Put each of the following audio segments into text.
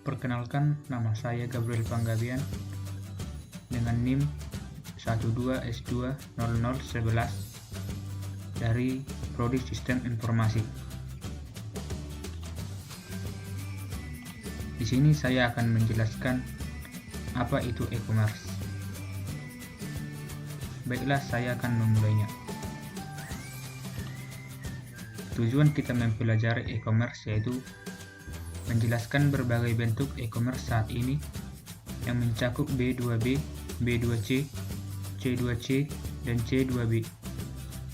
Perkenalkan, nama saya Gabriel Panggabean dengan NIM 12S20011 dari Prodi Sistem Informasi. Di sini saya akan menjelaskan apa itu e-commerce. Baiklah, saya akan memulainya. Tujuan kita mempelajari e-commerce yaitu menjelaskan berbagai bentuk e-commerce saat ini yang mencakup B2B, B2C, C2C, dan C2B.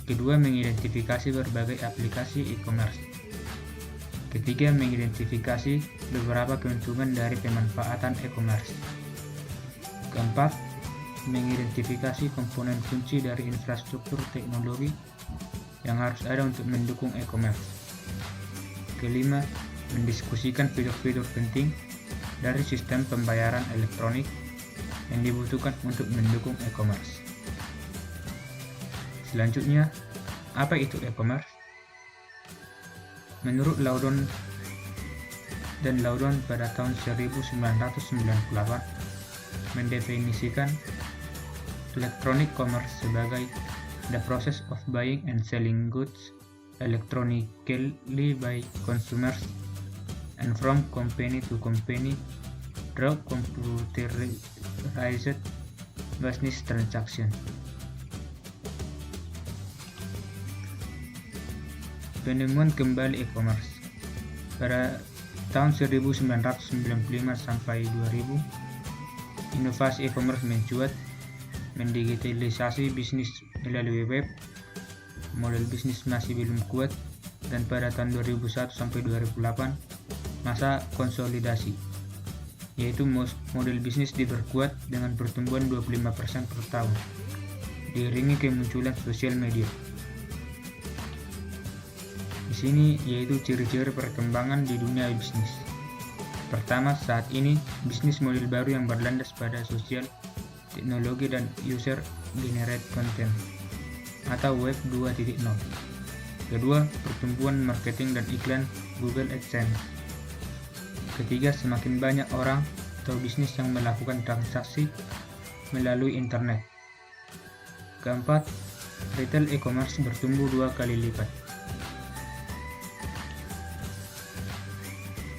Kedua, mengidentifikasi berbagai aplikasi e-commerce. Ketiga, mengidentifikasi beberapa keuntungan dari pemanfaatan e-commerce. Keempat, mengidentifikasi komponen kunci dari infrastruktur teknologi yang harus ada untuk mendukung e-commerce. Kelima, mendiskusikan fitur-fitur penting dari sistem pembayaran elektronik yang dibutuhkan untuk mendukung e-commerce. Selanjutnya, apa itu e-commerce? Menurut Loudon pada tahun 1998 mendefinisikan electronic commerce sebagai the process of buying and selling goods electronically by consumers and from company to company through computerized business transaction. Penemuan kembali e-commerce. Pada tahun 1995 sampai 2000, inovasi e-commerce mencuat, mendigitalisasi bisnis melalui web, model bisnis masih belum kuat, dan pada tahun 2001 sampai 2008, masa konsolidasi, yaitu model bisnis diperkuat dengan pertumbuhan 25% per tahun, diiringi kemunculan sosial media. Di sini yaitu ciri-ciri perkembangan di dunia bisnis. Pertama, saat ini bisnis model baru yang berlandas pada sosial, teknologi, dan user generate content atau web 2.0. Kedua, pertumbuhan marketing dan iklan Google AdSense. Ketiga, semakin banyak orang atau bisnis yang melakukan transaksi melalui internet. Keempat, retail e-commerce bertumbuh 2 kali lipat.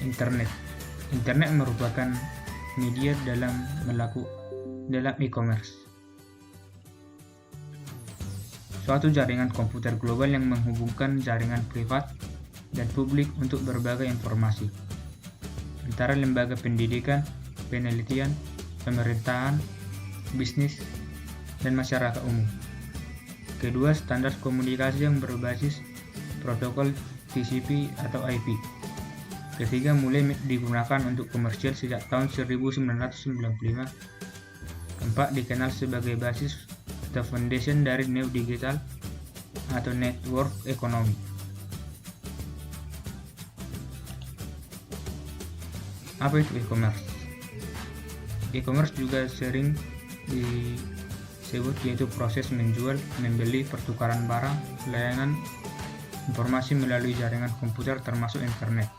Internet merupakan media dalam e-commerce. Suatu jaringan komputer global yang menghubungkan jaringan privat dan publik untuk berbagai informasi antara lembaga pendidikan, penelitian, pemerintahan, bisnis, dan masyarakat umum. Kedua, standar komunikasi yang berbasis protokol TCP atau IP. Ketiga, mulai digunakan untuk komersial sejak tahun 1995. Keempat, dikenal sebagai basis atau foundation dari neo digital atau network economy. Apa itu e-commerce? E-commerce juga sering disebut yaitu proses menjual, membeli, pertukaran barang, layanan, informasi melalui jaringan komputer termasuk internet.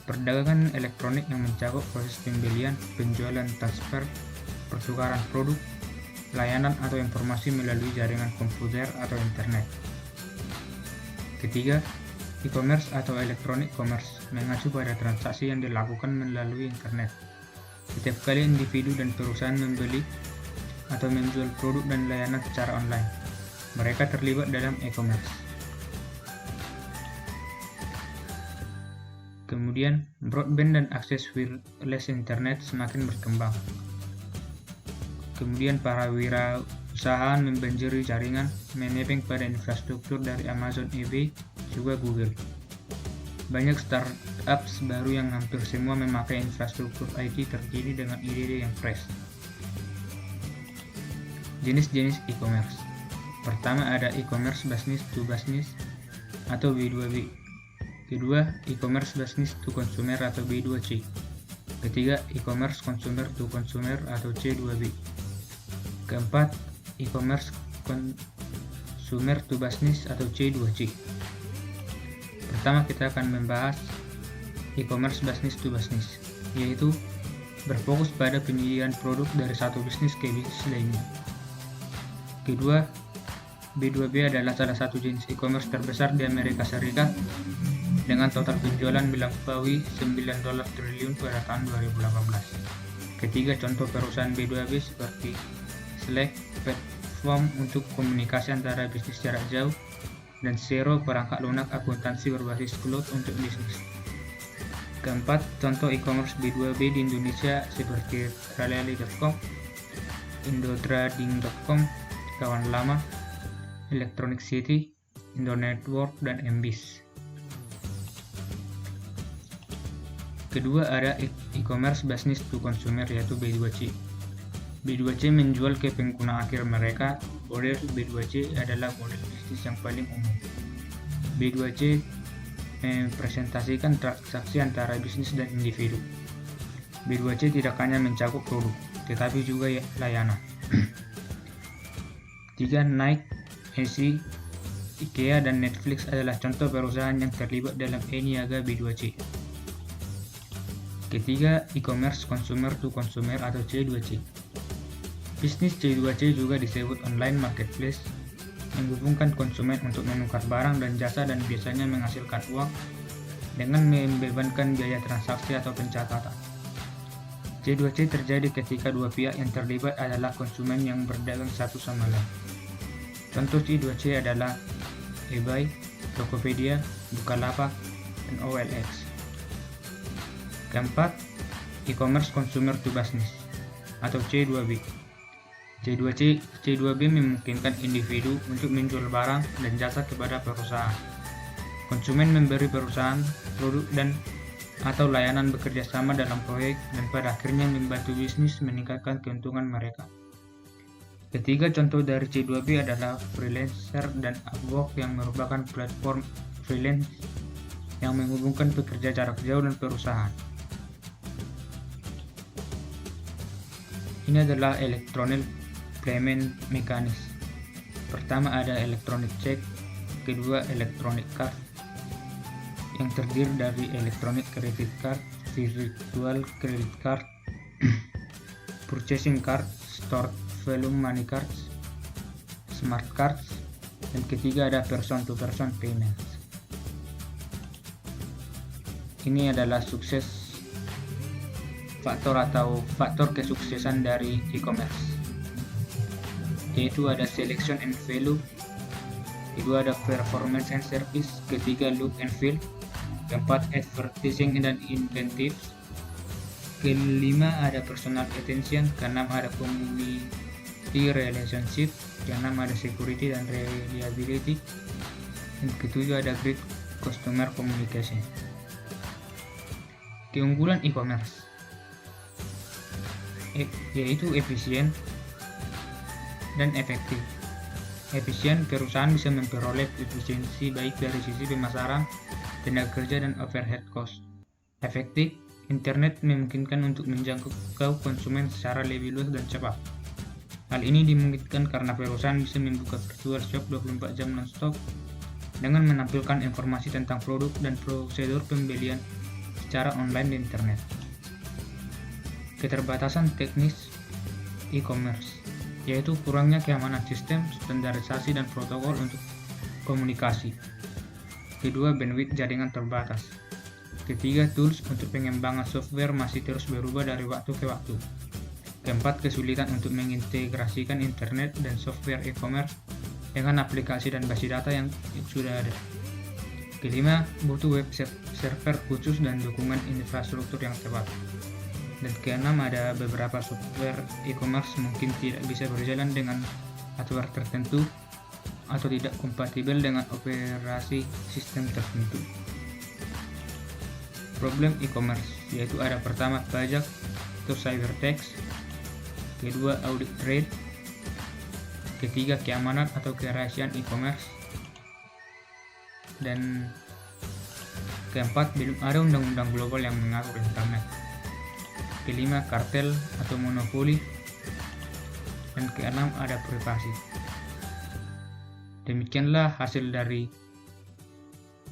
Perdagangan elektronik yang mencakup proses pembelian, penjualan, transfer, pertukaran produk, layanan atau informasi melalui jaringan komputer atau internet. Ketiga, e-commerce atau electronic commerce mengacu pada transaksi yang dilakukan melalui internet. Setiap kali individu dan perusahaan membeli atau menjual produk dan layanan secara online, mereka terlibat dalam e-commerce. Kemudian, broadband dan akses wireless internet semakin berkembang. Kemudian, para wirausaha membanjiri jaringan, menepeng pada infrastruktur dari Amazon, eBay, juga Google. Banyak startups baru yang hampir semua memakai infrastruktur IT terkini dengan ide-ide yang fresh. Jenis-jenis e-commerce. Pertama, ada e-commerce business to business atau B2B. Kedua, e-commerce business to consumer atau B2C. Ketiga, e-commerce consumer to consumer atau C2B. Keempat, e-commerce consumer to business atau C2C. Pertama, kita akan membahas e-commerce business to business. yaitu berfokus pada penyediaan produk dari satu bisnis ke bisnis lainnya. Kedua, B2B adalah salah satu jenis e-commerce terbesar di Amerika Serikat dengan total penjualan melampaui $9 triliun pada tahun 2018. Ketiga, contoh perusahaan B2B seperti Slack, platform untuk komunikasi antara bisnis jarak jauh, dan Xero, perangkat lunak akuntansi berbasis cloud untuk bisnis. Keempat, contoh e-commerce B2B di Indonesia seperti Rally.com, Indotrading.com, Kawan Lama, Electronic City, Indonetwork, dan MBIS. Kedua, ada e-commerce business to consumer yaitu B2C. B2C menjual ke pengguna akhir mereka. Model B2C adalah model bisnis yang paling umum. B2C mempresentasikan transaksi antara bisnis dan individu. B2C tidak hanya mencakup produk, tetapi juga layanan. Tiga, Nike, Etsy, IKEA, dan Netflix adalah contoh perusahaan yang terlibat dalam e-niaga B2C. Ketiga, e-commerce consumer to consumer atau C2C. Bisnis C2C juga disebut online marketplace, menghubungkan konsumen untuk menukar barang dan jasa dan biasanya menghasilkan uang dengan membebankan biaya transaksi atau pencatatan. C2C terjadi ketika dua pihak yang terlibat adalah konsumen yang berdagang satu sama lain. Contoh C2C adalah eBay, Tokopedia, Bukalapak, dan OLX. Keempat, e-commerce consumer to business atau C2B. C2B memungkinkan individu untuk menjual barang dan jasa kepada perusahaan. Konsumen memberi perusahaan produk dan atau layanan bekerja sama dalam proyek dan pada akhirnya membantu bisnis meningkatkan keuntungan mereka. Ketiga, contoh dari C2B adalah freelancer dan Upwork yang merupakan platform freelance yang menghubungkan pekerja jarak jauh dan perusahaan. Ini adalah electronic payment mechanics. Pertama ada electronic check, kedua electronic card yang terdiri dari electronic credit card, virtual credit card, purchasing card, stored value money cards, smart cards, dan ketiga ada person to person payments. Ini adalah faktor kesuksesan dari e-commerce, yaitu ada selection and value, kedua ada performance and service, ketiga look and feel, keempat advertising dan incentives, kelima ada personal attention, keenam ada community relationship, keenam ada security dan reliability, dan ketujuh ada great customer communication. Keunggulan e-commerce yaitu efisien dan efektif. Efisien, perusahaan bisa memperoleh efisiensi baik dari sisi pemasaran, tenaga kerja, dan overhead cost. Efektif, internet memungkinkan untuk menjangkau konsumen secara lebih luas dan cepat. Hal ini dimungkinkan karena perusahaan bisa membuka virtual shop 24 jam non-stop dengan menampilkan informasi tentang produk dan prosedur pembelian secara online di internet. Keterbatasan teknis e-commerce, yaitu kurangnya keamanan sistem, standarisasi, dan protokol untuk komunikasi. Kedua, bandwidth jaringan terbatas. Ketiga, tools untuk pengembangan software masih terus berubah dari waktu ke waktu. Keempat, kesulitan untuk mengintegrasikan internet dan software e-commerce dengan aplikasi dan basis data yang sudah ada. Kelima, butuh web server khusus dan dukungan infrastruktur yang tepat. Dan keenam, ada beberapa software e-commerce mungkin tidak bisa berjalan dengan hardware tertentu atau tidak kompatibel dengan operasi sistem tertentu. Problem e-commerce yaitu ada pertama pajak atau cyber tax, kedua audit trail, ketiga keamanan atau kerahasiaan e-commerce, dan keempat belum ada undang-undang global yang mengatur internet. Kelima, kartel atau monopoli, dan keenam ada privasi. Demikianlah hasil dari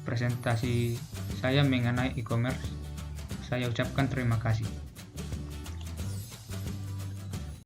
presentasi saya mengenai e-commerce. saya ucapkan terima kasih.